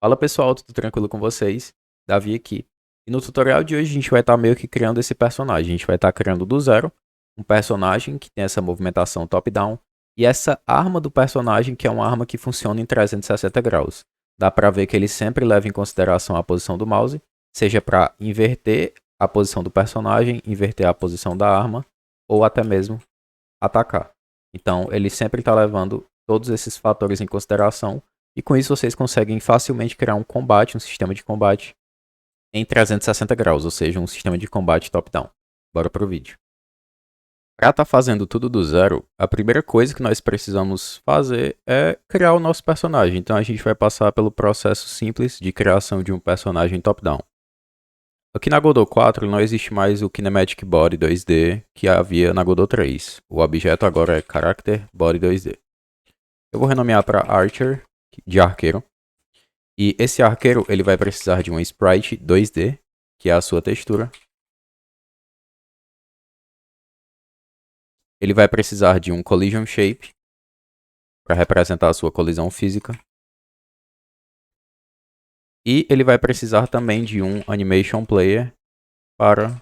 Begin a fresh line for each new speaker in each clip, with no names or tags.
Fala pessoal, tudo tranquilo com vocês? Davi aqui. E no tutorial de hoje a gente vai estar meio que criando esse personagem. A gente vai estar criando do zero um personagem que tem essa movimentação top-down e essa arma do personagem que é uma arma que funciona em 360 graus. Dá pra ver que ele sempre leva em consideração a posição do mouse, seja para inverter a posição do personagem, inverter a posição da arma ou até mesmo atacar. Então ele sempre está levando todos esses fatores em consideração e com isso vocês conseguem facilmente criar um combate, um sistema de combate em 360 graus, ou seja, um sistema de combate top-down. Bora pro vídeo. Para estar fazendo tudo do zero, a primeira coisa que nós precisamos fazer é criar o nosso personagem. Então a gente vai passar pelo processo simples de criação de um personagem top-down. Aqui na Godot 4 não existe mais o Kinematic Body 2D que havia na Godot 3. O objeto agora é Character Body 2D. Eu vou renomear para Archer, de arqueiro. E esse arqueiro ele vai precisar de um sprite 2D, que é a sua textura. Ele vai precisar de um collision shape, para representar a sua colisão física. E ele vai precisar também de um animation player para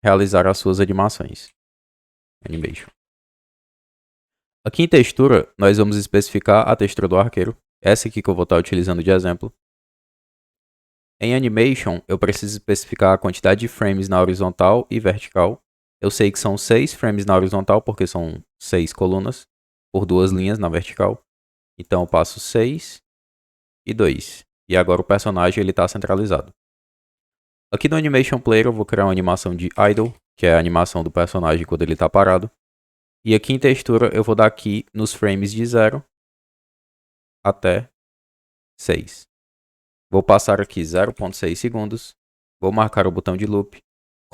realizar as suas animações. Animation. Aqui em textura, nós vamos especificar a textura do arqueiro. Essa aqui que eu vou estar utilizando de exemplo. Em Animation, eu preciso especificar a quantidade de frames na horizontal e vertical. Eu sei que são 6 frames na horizontal, porque são 6 colunas, por 2 linhas na vertical. Então eu passo 6 e 2. E agora o personagem está centralizado. Aqui no Animation Player eu vou criar uma animação de idle, que é a animação do personagem quando ele está parado. E aqui em textura eu vou dar aqui nos frames de 0 até 6. Vou passar aqui 0.6 segundos. Vou marcar o botão de loop.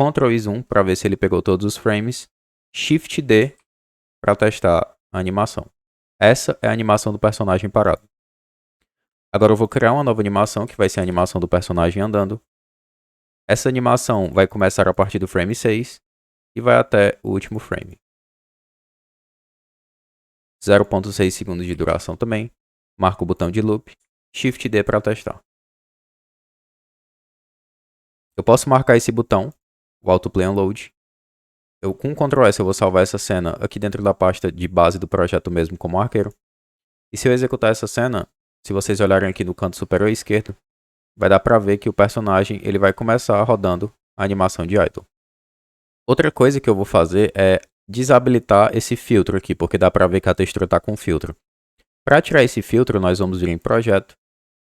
Ctrl e Zoom para ver se ele pegou todos os frames. Shift D para testar a animação. Essa é a animação do personagem parado. Agora eu vou criar uma nova animação que vai ser a animação do personagem andando. Essa animação vai começar a partir do frame 6 e vai até o último frame. 0.6 segundos de duração também. Marco o botão de loop. Shift D para testar. Eu posso marcar esse botão, o Autoplay Unload. Com Ctrl S eu vou salvar essa cena aqui dentro da pasta de base do projeto mesmo como arqueiro. E se eu executar essa cena, se vocês olharem aqui no canto superior esquerdo, vai dar para ver que o personagem ele vai começar rodando a animação de idle. Outra coisa que eu vou fazer é desabilitar esse filtro aqui, porque dá para ver que a textura está com filtro. Para tirar esse filtro, nós vamos vir em Projeto,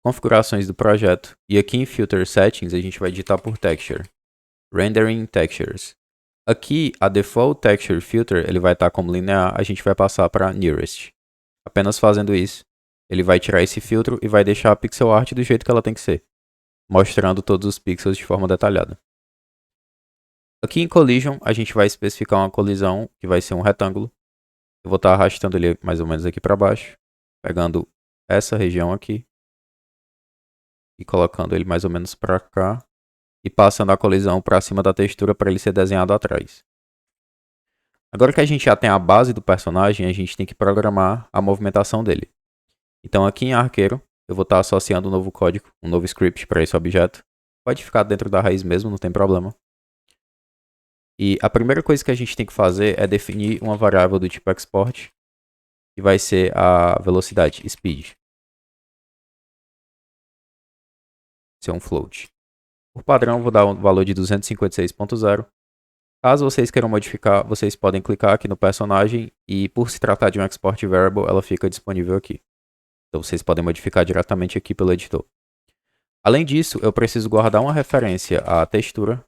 Configurações do projeto, e aqui em Filter Settings a gente vai digitar por Texture, Rendering Textures. Aqui, a Default Texture Filter ele vai estar como linear, a gente vai passar para Nearest. Apenas fazendo isso, ele vai tirar esse filtro e vai deixar a pixel art do jeito que ela tem que ser, mostrando todos os pixels de forma detalhada. Aqui em Collision, a gente vai especificar uma colisão que vai ser um retângulo. Eu vou estar arrastando ele mais ou menos aqui para baixo, pegando essa região aqui e colocando ele mais ou menos para cá e passando a colisão para cima da textura para ele ser desenhado atrás. Agora que a gente já tem a base do personagem, a gente tem que programar a movimentação dele. Então aqui em arqueiro, eu vou estar associando um novo código, um novo script para esse objeto. Pode ficar dentro da raiz mesmo, não tem problema. E a primeira coisa que a gente tem que fazer é definir uma variável do tipo export, que vai ser a velocidade, speed. Ser um float. Por padrão, vou dar um valor de 256.0. Caso vocês queiram modificar, vocês podem clicar aqui no personagem e por se tratar de um export variable, ela fica disponível aqui. Então vocês podem modificar diretamente aqui pelo editor. Além disso, eu preciso guardar uma referência à textura.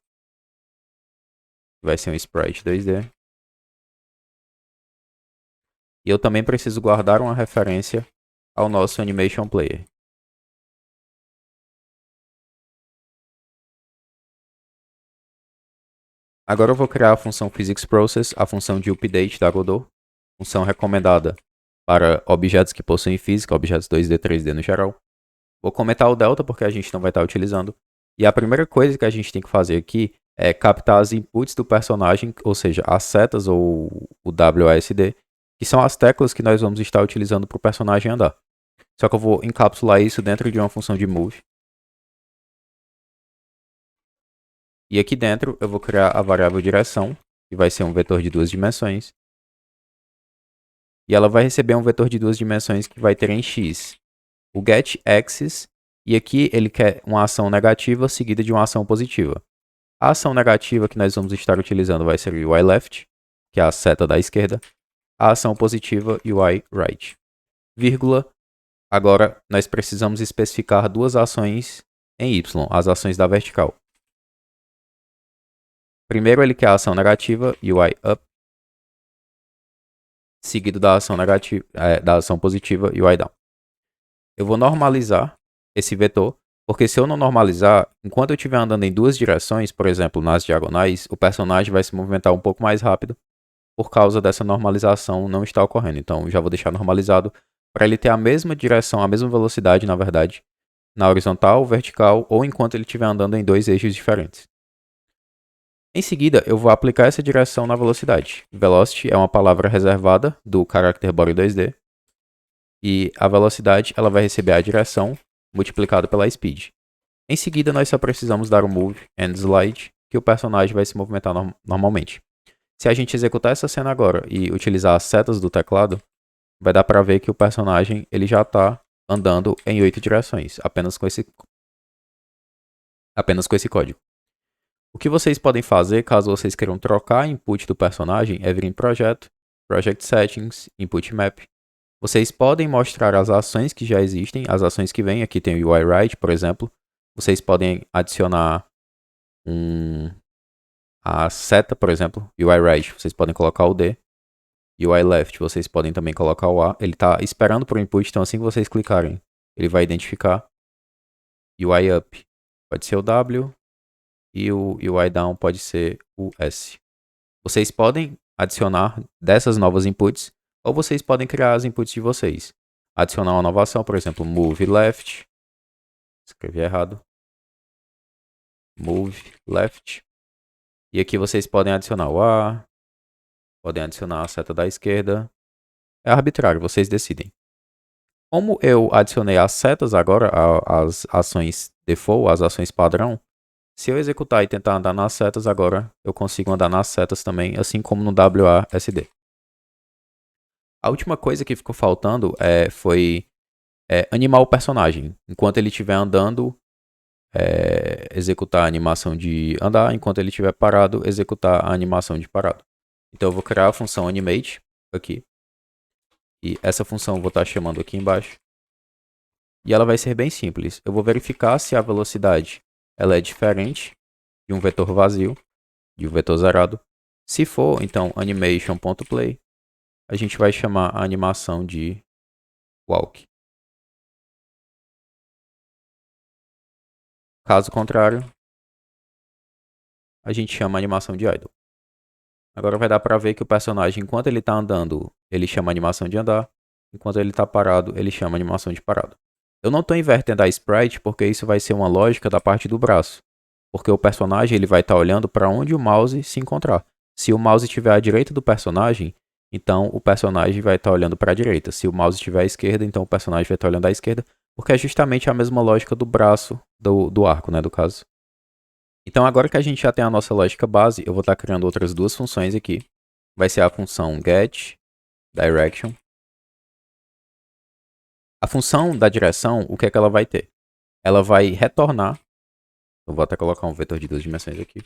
Que vai ser um sprite 2D. E eu também preciso guardar uma referência ao nosso animation player. Agora eu vou criar a função PhysicsProcess, a função de update da Godot. Função recomendada para objetos que possuem física, objetos 2D, 3D no geral. Vou comentar o delta porque a gente não vai estar utilizando. E a primeira coisa que a gente tem que fazer aqui é captar as inputs do personagem, ou seja, as setas ou o WASD, que são as teclas que nós vamos estar utilizando para o personagem andar. Só que eu vou encapsular isso dentro de uma função de move. E aqui dentro eu vou criar a variável direção, que vai ser um vetor de 2 dimensões. E ela vai receber um vetor de 2 dimensões que vai ter em x o getAxis, e aqui ele quer uma ação negativa seguida de uma ação positiva. A ação negativa que nós vamos estar utilizando vai ser o UILeft, que é a seta da esquerda. A ação positiva, UIRight. Vírgula. Agora, nós precisamos especificar duas ações em Y, as ações da vertical. Primeiro, ele quer a ação negativa, UIUp, seguido da ação negativa, da ação positiva, UIDown. Eu vou normalizar esse vetor, porque se eu não normalizar, enquanto eu estiver andando em duas direções, por exemplo, nas diagonais, o personagem vai se movimentar um pouco mais rápido, por causa dessa normalização não estar ocorrendo. Então, já vou deixar normalizado para ele ter a mesma direção, a mesma velocidade, na verdade, na horizontal, vertical ou enquanto ele estiver andando em dois eixos diferentes. Em seguida, eu vou aplicar essa direção na velocidade. Velocity é uma palavra reservada do character body 2D. E a velocidade ela vai receber a direção multiplicada pela speed. Em seguida, nós só precisamos dar o move and slide, que o personagem vai se movimentar normalmente. Se a gente executar essa cena agora e utilizar as setas do teclado, vai dar para ver que o personagem ele já está andando em 8 direções, apenas com esse código. O que vocês podem fazer, caso vocês queiram trocar input do personagem, é vir em Projeto, Project Settings, Input Map. Vocês podem mostrar as ações que já existem, as ações que vêm. Aqui tem o UIWrite, por exemplo. Vocês podem adicionar a seta, por exemplo, UIWrite, vocês podem colocar o D. UILeft, vocês podem também colocar o A. Ele está esperando por input, então assim que vocês clicarem, ele vai identificar. UIUp pode ser o W e o UIDown pode ser o S. Vocês podem adicionar dessas novas inputs, ou vocês podem criar as inputs de vocês. Adicionar uma nova ação, por exemplo, move left. Escrevi errado. Move left. E aqui vocês podem adicionar o A, podem adicionar a seta da esquerda. É arbitrário, vocês decidem. Como eu adicionei as setas agora, as ações default, as ações padrão, se eu executar e tentar andar nas setas agora, eu consigo andar nas setas também, assim como no WASD. A última coisa que ficou faltando foi animar o personagem. Enquanto ele estiver andando, executar a animação de andar. Enquanto ele estiver parado, executar a animação de parado. Então eu vou criar a função animate aqui. E essa função eu vou estar chamando aqui embaixo. E ela vai ser bem simples. Eu vou verificar se a velocidade ela é diferente de um vetor vazio, de um vetor zerado. Se for, então animation.play. A gente vai chamar a animação de walk. Caso contrário, a gente chama a animação de idle. Agora vai dar para ver que o personagem, enquanto ele está andando, ele chama a animação de andar. Enquanto ele está parado, ele chama a animação de parado. Eu não estou invertendo a sprite porque isso vai ser uma lógica da parte do braço. Porque o personagem ele vai estar olhando para onde o mouse se encontrar. Se o mouse estiver à direita do personagem, então o personagem vai estar olhando para a direita. Se o mouse estiver à esquerda, então o personagem vai estar olhando à esquerda. Porque é justamente a mesma lógica do braço do arco, né, do caso. Então agora que a gente já tem a nossa lógica base, eu vou estar criando outras duas funções aqui. Vai ser a função getDirection. A função da direção, o que é que ela vai ter? Ela vai retornar, eu vou até colocar um vetor de 2 dimensões aqui.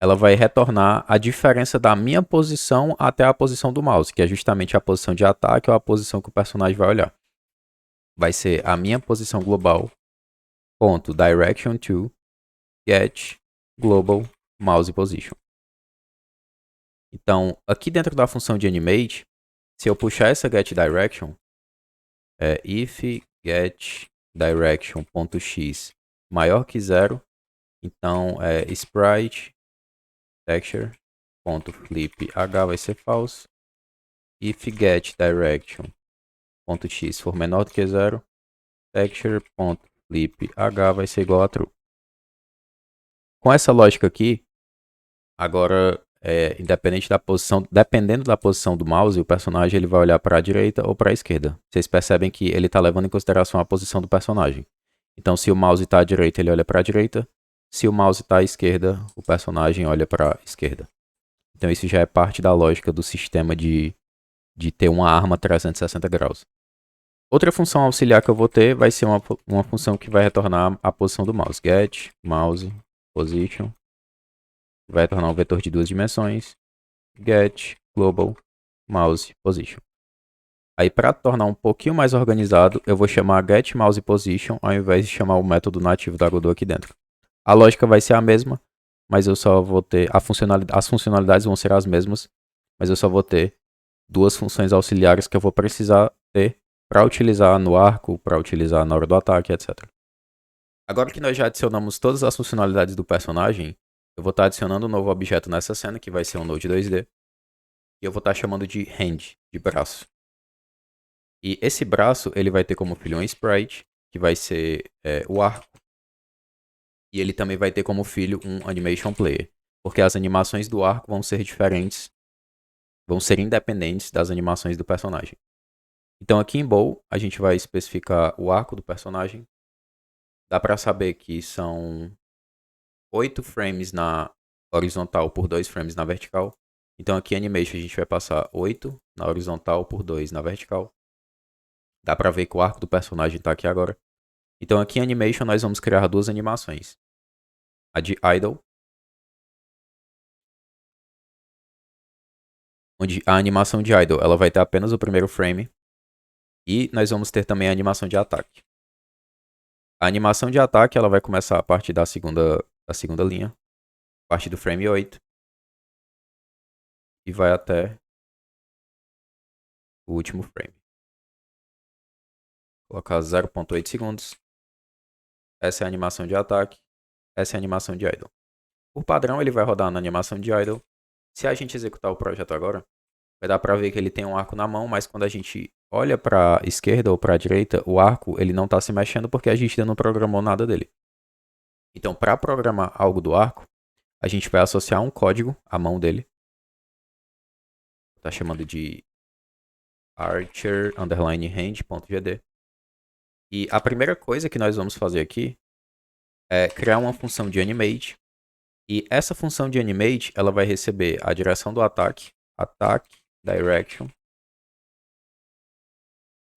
Ela vai retornar a diferença da minha posição até a posição do mouse, que é justamente a posição de ataque ou a posição que o personagem vai olhar. Vai ser a minha posição global, ponto direction to get global mouse position. Então, aqui dentro da função de animate, se eu puxar essa getDirection, if getDirection.x maior que 0, então sprite texture.fliph vai ser false. If getDirection.x for menor do que 0, texture.fliph vai ser igual a true. Com essa lógica aqui, agora independente da posição, dependendo da posição do mouse, o personagem ele vai olhar para a direita ou para a esquerda. Vocês percebem que ele está levando em consideração a posição do personagem. Então, se o mouse está à direita, ele olha para a direita. Se o mouse está à esquerda, o personagem olha para a esquerda. Então, isso já é parte da lógica do sistema de ter uma arma 360 graus. Outra função auxiliar que eu vou ter vai ser uma função que vai retornar a posição do mouse. Get, mouse, position. Vai retornar um vetor de 2 dimensões. Get, global, mouse, position. Aí, para tornar um pouquinho mais organizado, eu vou chamar get mouse position ao invés de chamar o método nativo da Godot aqui dentro. A lógica vai ser a mesma, mas eu só vou ter as funcionalidades vão ser as mesmas, mas eu só vou ter duas funções auxiliares que eu vou precisar ter para utilizar no arco, para utilizar na hora do ataque, etc. Agora que nós já adicionamos todas as funcionalidades do personagem, eu vou estar adicionando um novo objeto nessa cena, que vai ser um Node 2D. E eu vou estar chamando de hand, de braço. E esse braço, ele vai ter como filho um sprite, que vai ser o arco. E ele também vai ter como filho um animation player. Porque as animações do arco vão ser diferentes, vão ser independentes das animações do personagem. Então aqui em Bow, a gente vai especificar o arco do personagem. Dá para saber que são 8 frames na horizontal por 2 frames na vertical. Então aqui em Animation a gente vai passar 8 na horizontal por 2 na vertical. Dá para ver que o arco do personagem está aqui agora. Então aqui em Animation nós vamos criar duas animações. A de Idle, onde a animação de Idle ela vai ter apenas o primeiro frame. E nós vamos ter também a animação de ataque. A animação de ataque ela vai começar a partir da segunda linha, a partir do frame 8. E vai até o último frame. Vou colocar 0.8 segundos. Essa é a animação de ataque. Essa é a animação de idle. Por padrão, ele vai rodar na animação de idle. Se a gente executar o projeto agora, vai dar para ver que ele tem um arco na mão, mas quando a gente olha para a esquerda ou para a direita, o arco ele não está se mexendo porque a gente ainda não programou nada dele. Então, para programar algo do arco, a gente vai associar um código à mão dele. Está chamando de archer_hand.gd. E a primeira coisa que nós vamos fazer aqui é criar uma função de animate. E essa função de animate, ela vai receber a direção do ataque, attack direction,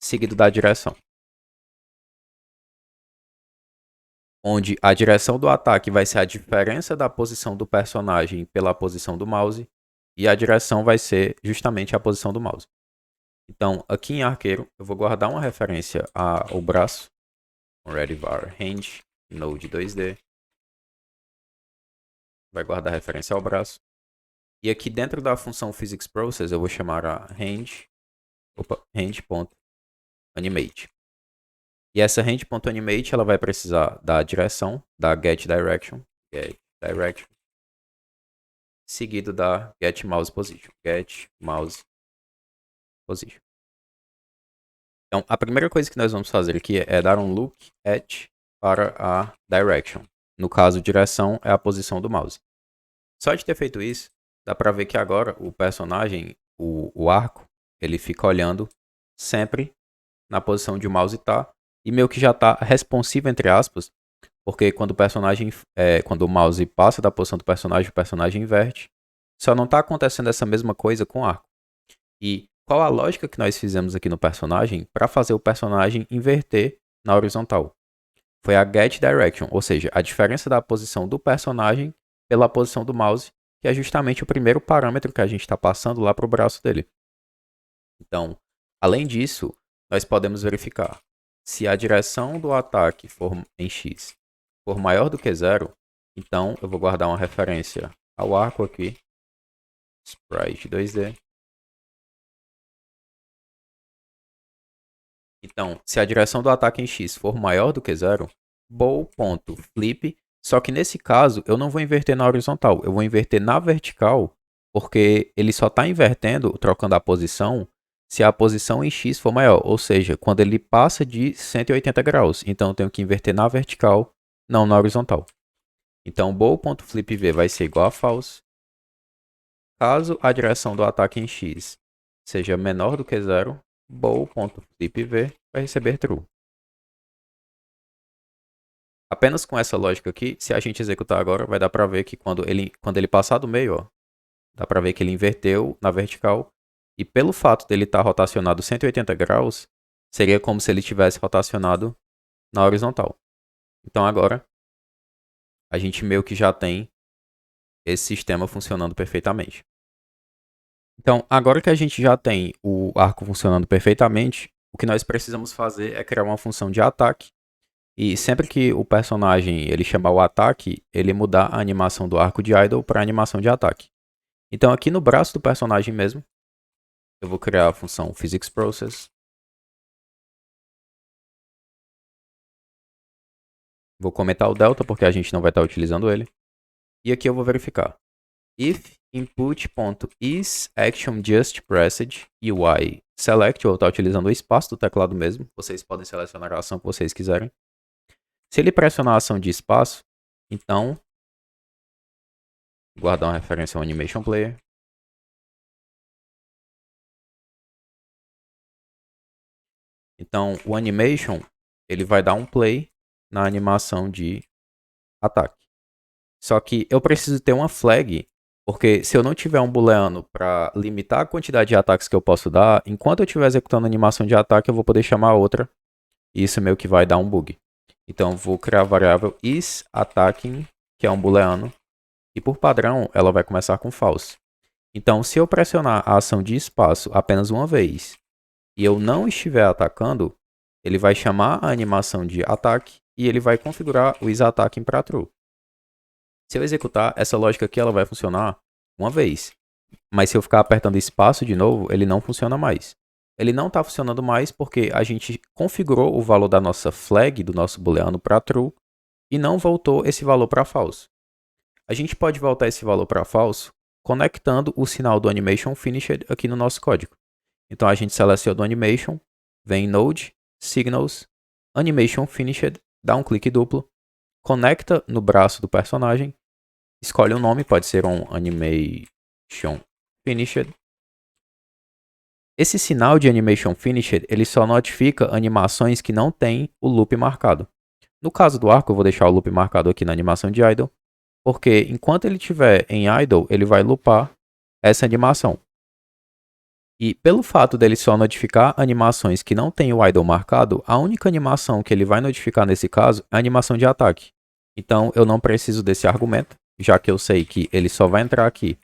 seguido da direção. Onde a direção do ataque vai ser a diferença da posição do personagem pela posição do mouse. E a direção vai ser justamente a posição do mouse. Então, aqui em arqueiro, eu vou guardar uma referência ao braço. Ready_var hand, node 2D. Vai guardar referência ao braço. E aqui dentro da função physicsProcess, eu vou chamar a hand.animate. E essa hand.animate, ela vai precisar da direção, da getDirection, seguido da getMousePosition, getMousePosition. Então, a primeira coisa que nós vamos fazer aqui é dar um lookAt para a direction. No caso, direção é a posição do mouse. Só de ter feito isso, dá para ver que agora o personagem, o arco, ele fica olhando sempre na posição onde o mouse está e meio que já está responsivo, entre aspas, porque quando o mouse passa da posição do personagem, o personagem inverte. Só não está acontecendo essa mesma coisa com o arco. E qual a lógica que nós fizemos aqui no personagem para fazer o personagem inverter na horizontal? Foi a getDirection, ou seja, a diferença da posição do personagem pela posição do mouse, que é justamente o primeiro parâmetro que a gente está passando lá para o braço dele. Então, além disso, nós podemos verificar se a direção do ataque for em X for maior do que 0, então eu vou guardar uma referência ao arco aqui, sprite 2D. Então, se a direção do ataque em X for maior do que 0, bow.flip, só que nesse caso eu não vou inverter na horizontal, eu vou inverter na vertical, porque ele só está invertendo, trocando a posição, se a posição em X for maior, ou seja, quando ele passa de 180 graus. Então eu tenho que inverter na vertical, não na horizontal. Então bow.flipv vai ser igual a false, Caso a direção do ataque em x seja menor do que 0, bool.flipv vai receber true. Apenas com essa lógica aqui, se a gente executar agora, vai dar para ver que quando ele passar do meio, ó, dá para ver que ele inverteu na vertical. E pelo fato dele estar rotacionado 180 graus, seria como se ele tivesse rotacionado na horizontal. Então agora, a gente meio que já tem esse sistema funcionando perfeitamente. Então, agora que a gente já tem o arco funcionando perfeitamente, o que nós precisamos fazer é criar uma função de ataque. E sempre que o personagem ele chamar o ataque, ele mudar a animação do arco de idle para a animação de ataque. Então aqui no braço do personagem mesmo, eu vou criar a função physicsProcess. Vou comentar o delta porque a gente não vai estar utilizando ele. E aqui eu vou verificar. If input.isActionJustPressed UI select, eu vou estar utilizando o espaço do teclado mesmo. Vocês podem selecionar a ação que vocês quiserem. Se ele pressionar a ação de espaço, então guardar uma referência ao Animation Player. Então o Animation ele vai dar um play na animação de ataque. Só que eu preciso ter uma flag, porque se eu não tiver um booleano para limitar a quantidade de ataques que eu posso dar, enquanto eu estiver executando a animação de ataque, eu vou poder chamar outra, e isso meio que vai dar um bug. Então eu vou criar a variável isAttacking, que é um booleano, e por padrão ela vai começar com false. Então se eu pressionar a ação de espaço apenas uma vez, e eu não estiver atacando, ele vai chamar a animação de ataque, e ele vai configurar o isAttacking para true. Se eu executar, essa lógica aqui ela vai funcionar uma vez. Mas se eu ficar apertando espaço de novo, ele não funciona mais. Ele não está funcionando mais porque a gente configurou o valor da nossa flag, do nosso booleano, para true, e não voltou esse valor para false. A gente pode voltar esse valor para false conectando o sinal do animation finished aqui no nosso código. Então a gente seleciona o animation, vem em Node, Signals, Animation Finished, dá um clique duplo, conecta no braço do personagem, escolhe um nome, pode ser um Animation Finished. Esse sinal de Animation Finished, ele só notifica animações que não tem o loop marcado. No caso do arco, eu vou deixar o loop marcado aqui na animação de idle, porque enquanto ele estiver em idle, ele vai loopar essa animação. E pelo fato dele só notificar animações que não tem o idle marcado, a única animação que ele vai notificar nesse caso é a animação de ataque. Então eu não preciso desse argumento, já que eu sei que ele só vai entrar aqui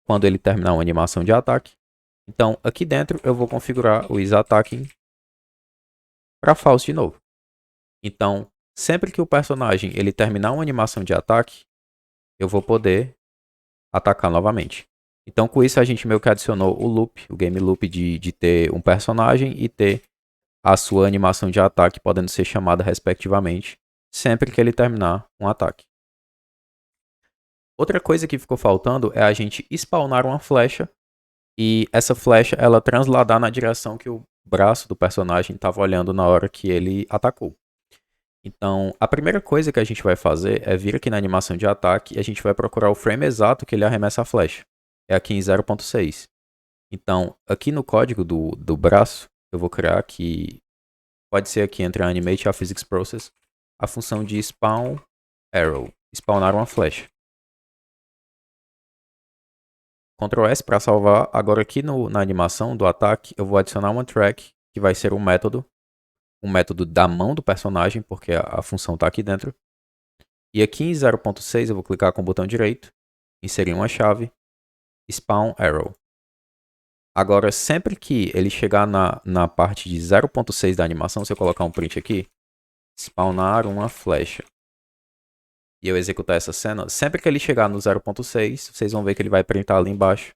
quando ele terminar uma animação de ataque. Então aqui dentro eu vou configurar o isAttacking para false de novo. Então sempre que o personagem ele terminar uma animação de ataque, eu vou poder atacar novamente. Então com isso a gente meio que adicionou o loop, o game loop de ter um personagem e ter a sua animação de ataque podendo ser chamada respectivamente sempre que ele terminar um ataque. Outra coisa que ficou faltando é a gente spawnar uma flecha e essa flecha ela transladar na direção que o braço do personagem estava olhando na hora que ele atacou. Então, a primeira coisa que a gente vai fazer é vir aqui na animação de ataque e a gente vai procurar o frame exato que ele arremessa a flecha. É aqui em 0.6. Então, aqui no código do braço, eu vou criar aqui, pode ser aqui entre a animate e a physicsProcess, a função de spawn arrow, spawnar uma flecha. Ctrl S para salvar. Agora aqui na animação do ataque, eu vou adicionar uma track, que vai ser um método da mão do personagem, porque a função está aqui dentro. E aqui em 0.6 eu vou clicar com o botão direito, inserir uma chave, spawn arrow. Agora, sempre que ele chegar na parte de 0.6 da animação, se eu colocar um print aqui, spawnar uma flecha, e eu executar essa cena, sempre que ele chegar no 0.6, vocês vão ver que ele vai printar ali embaixo,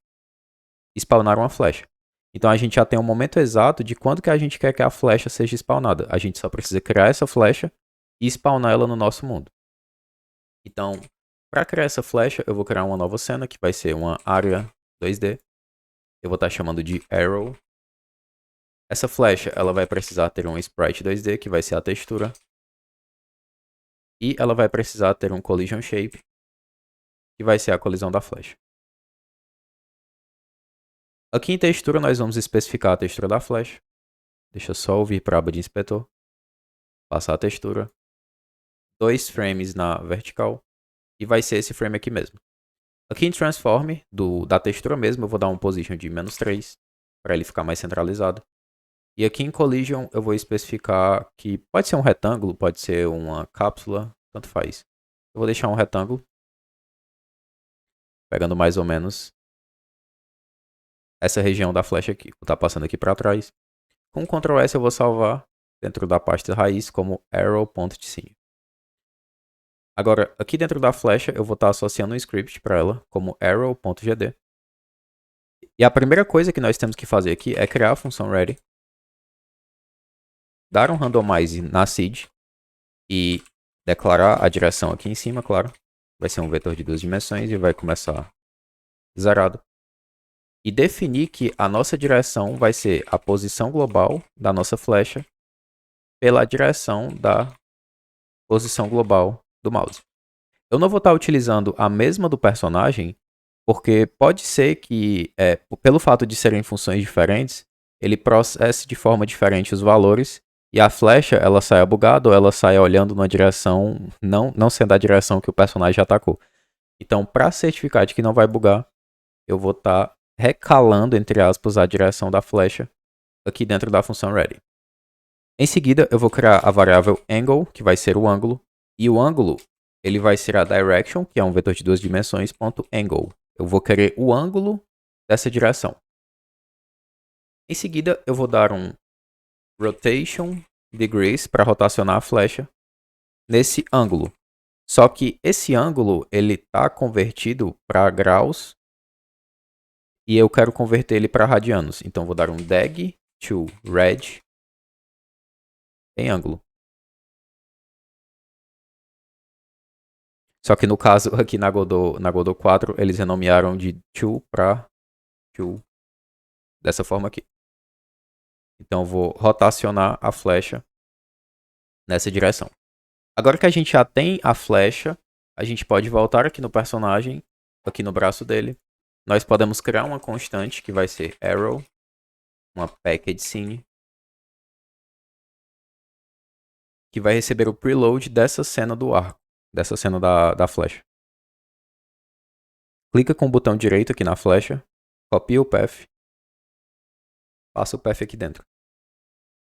spawnar uma flecha. Então a gente já tem um momento exato de quando que a gente quer que a flecha seja spawnada. A gente só precisa criar essa flecha e spawnar ela no nosso mundo. Então, para criar essa flecha, eu vou criar uma nova cena, que vai ser uma área 2D. Eu vou estar chamando de Arrow. Essa flecha, ela vai precisar ter um Sprite 2D, que vai ser a textura. E ela vai precisar ter um Collision Shape, que vai ser a colisão da flecha. Aqui em textura nós vamos especificar a textura da flecha. Deixa eu só vir para a aba de inspetor. Passar a textura. 2 frames na vertical. E vai ser esse frame aqui mesmo. Aqui em Transform, da textura mesmo, eu vou dar um position de -3. Para ele ficar mais centralizado. E aqui em Collision eu vou especificar que pode ser um retângulo, pode ser uma cápsula, tanto faz. Eu vou deixar um retângulo. Pegando mais ou menos essa região da flecha aqui. Vou estar passando aqui para trás. Com Ctrl S eu vou salvar dentro da pasta raiz como arrow.tcinho. Agora, aqui dentro da flecha eu vou estar associando um script para ela como arrow.gd. E a primeira coisa que nós temos que fazer aqui é criar a função ready. Dar um randomize na seed. E declarar a direção aqui em cima, claro. Vai ser um vetor de 2 dimensões e vai começar zerado. E definir que a nossa direção vai ser a posição global da nossa flecha pela direção da posição global do mouse. Eu não vou estar utilizando a mesma do personagem, porque pode ser que, pelo fato de serem funções diferentes, ele processe de forma diferente os valores e a flecha ela saia bugada ou ela saia olhando numa direção, não sendo a direção que o personagem já atacou. Então, para certificar de que não vai bugar, eu vou estar recalando, entre aspas, a direção da flecha aqui dentro da função ready. Em seguida, eu vou criar a variável angle, que vai ser o ângulo, e o ângulo ele vai ser a direction, que é um vetor de 2 dimensões, .angle. Eu vou querer o ângulo dessa direção. Em seguida, eu vou dar um rotation degrees para rotacionar a flecha nesse ângulo. Só que esse ângulo ele está convertido para graus e eu quero converter ele para radianos. Então vou dar um deg to rad em ângulo. Só que no caso aqui na Godot 4 eles renomearam de to para to dessa forma aqui. Então eu vou rotacionar a flecha nessa direção. Agora que a gente já tem a flecha, a gente pode voltar aqui no personagem, aqui no braço dele. Nós podemos criar uma constante que vai ser arrow, uma package scene, que vai receber o preload dessa cena do arco, dessa cena da flecha. Clica com o botão direito aqui na flecha, copia o path, passa o path aqui dentro.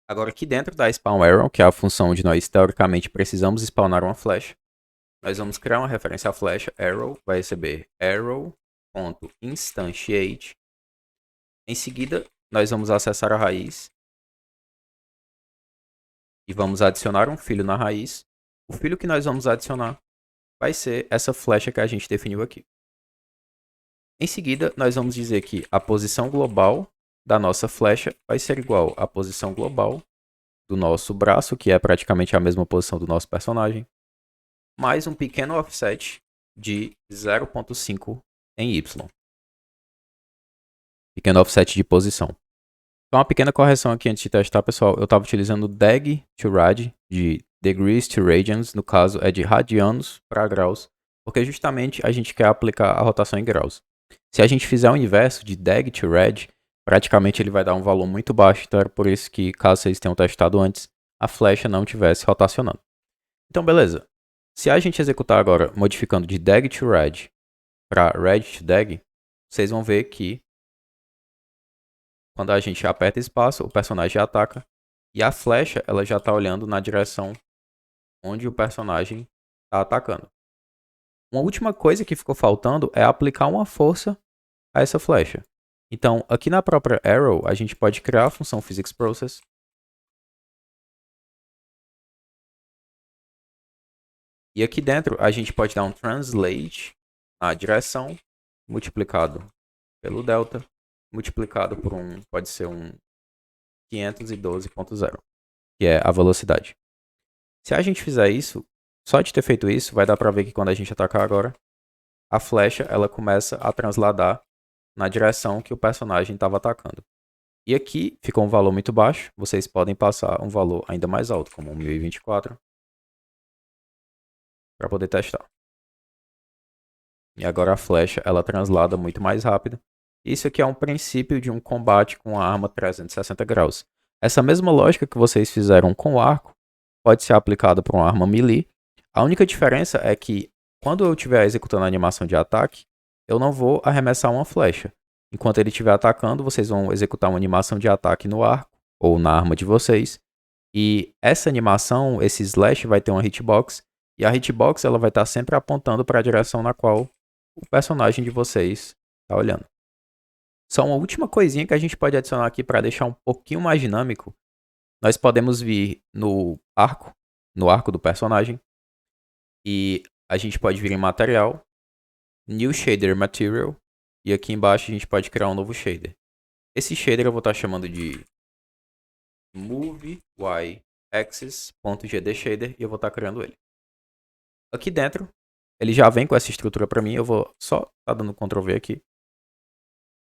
Agora aqui dentro da spawn arrow, que é a função onde nós teoricamente precisamos spawnar uma flecha, nós vamos criar uma referência à flecha, arrow, vai receber arrow.instantiate. Em seguida, nós vamos acessar a raiz e vamos adicionar um filho na raiz. O filho que nós vamos adicionar vai ser essa flecha que a gente definiu aqui. Em seguida, nós vamos dizer que a posição global da nossa flecha vai ser igual à posição global do nosso braço, que é praticamente a mesma posição do nosso personagem, mais um pequeno offset de 0.5 em Y. Pequeno offset de posição. Então, uma pequena correção aqui antes de testar, pessoal. Eu estava utilizando deg to rad, de degrees to radians. No caso, é de radianos para graus, porque justamente a gente quer aplicar a rotação em graus. Se a gente fizer o inverso de deg to rad, praticamente ele vai dar um valor muito baixo. Então, era por isso que, caso vocês tenham testado antes, a flecha não estivesse rotacionando. Então, beleza. Se a gente executar agora, modificando de deg to rad para rad to deg, vocês vão ver que quando a gente aperta espaço, o personagem já ataca. E a flecha, ela já está olhando na direção onde o personagem está atacando. Uma última coisa que ficou faltando é aplicar uma força a essa flecha. Então, aqui na própria arrow, a gente pode criar a função physicsProcess. E aqui dentro, a gente pode dar um translate na direção, multiplicado pelo delta, multiplicado por pode ser um 512.0, que é a velocidade. Se a gente fizer isso, só de ter feito isso, vai dar pra ver que quando a gente atacar agora, a flecha ela começa a transladar na direção que o personagem estava atacando. E aqui ficou um valor muito baixo, vocês podem passar um valor ainda mais alto, como 1024, para poder testar. E agora a flecha ela translada muito mais rápido Isso aqui é um princípio de um combate com a arma 360 graus. Essa mesma lógica que vocês fizeram com o arco pode ser aplicada para uma arma melee. A única diferença é que quando eu estiver executando a animação de ataque, eu não vou arremessar uma flecha. Enquanto ele estiver atacando, vocês vão executar uma animação de ataque no arco ou na arma de vocês. E essa animação, esse slash, vai ter uma hitbox. E a hitbox ela vai estar sempre apontando para a direção na qual o personagem de vocês está olhando. Só uma última coisinha que a gente pode adicionar aqui para deixar um pouquinho mais dinâmico. Nós podemos vir no arco do personagem. E a gente pode vir em material, New Shader Material. E aqui embaixo a gente pode criar um novo shader. Esse shader eu vou estar chamando de MoveYAxis.gd Shader e eu vou estar criando ele. Aqui dentro, ele já vem com essa estrutura para mim, eu vou só estar dando Ctrl V aqui.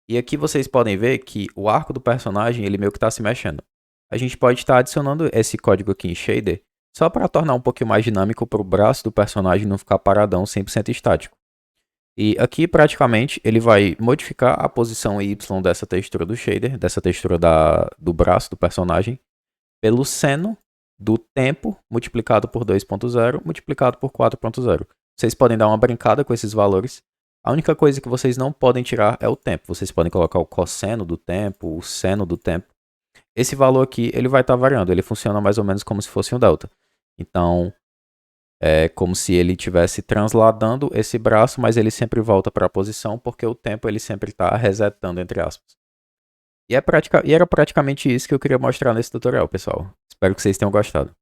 E aqui vocês podem ver que o arco do personagem, ele meio que está se mexendo. A gente pode estar adicionando esse código aqui em shader, só para tornar um pouquinho mais dinâmico para o braço do personagem não ficar paradão 100% estático. E aqui praticamente ele vai modificar a posição Y dessa textura do shader, dessa textura do braço do personagem, pelo seno do tempo multiplicado por 2.0 multiplicado por 4.0. Vocês podem dar uma brincada com esses valores. A única coisa que vocês não podem tirar é o tempo. Vocês podem colocar o cosseno do tempo, o seno do tempo. Esse valor aqui ele vai estar variando. Ele funciona mais ou menos como se fosse um delta. Então, é como se ele estivesse transladando esse braço, mas ele sempre volta para a posição, porque o tempo ele sempre está resetando, entre aspas. E era praticamente isso que eu queria mostrar nesse tutorial, pessoal. Espero que vocês tenham gostado.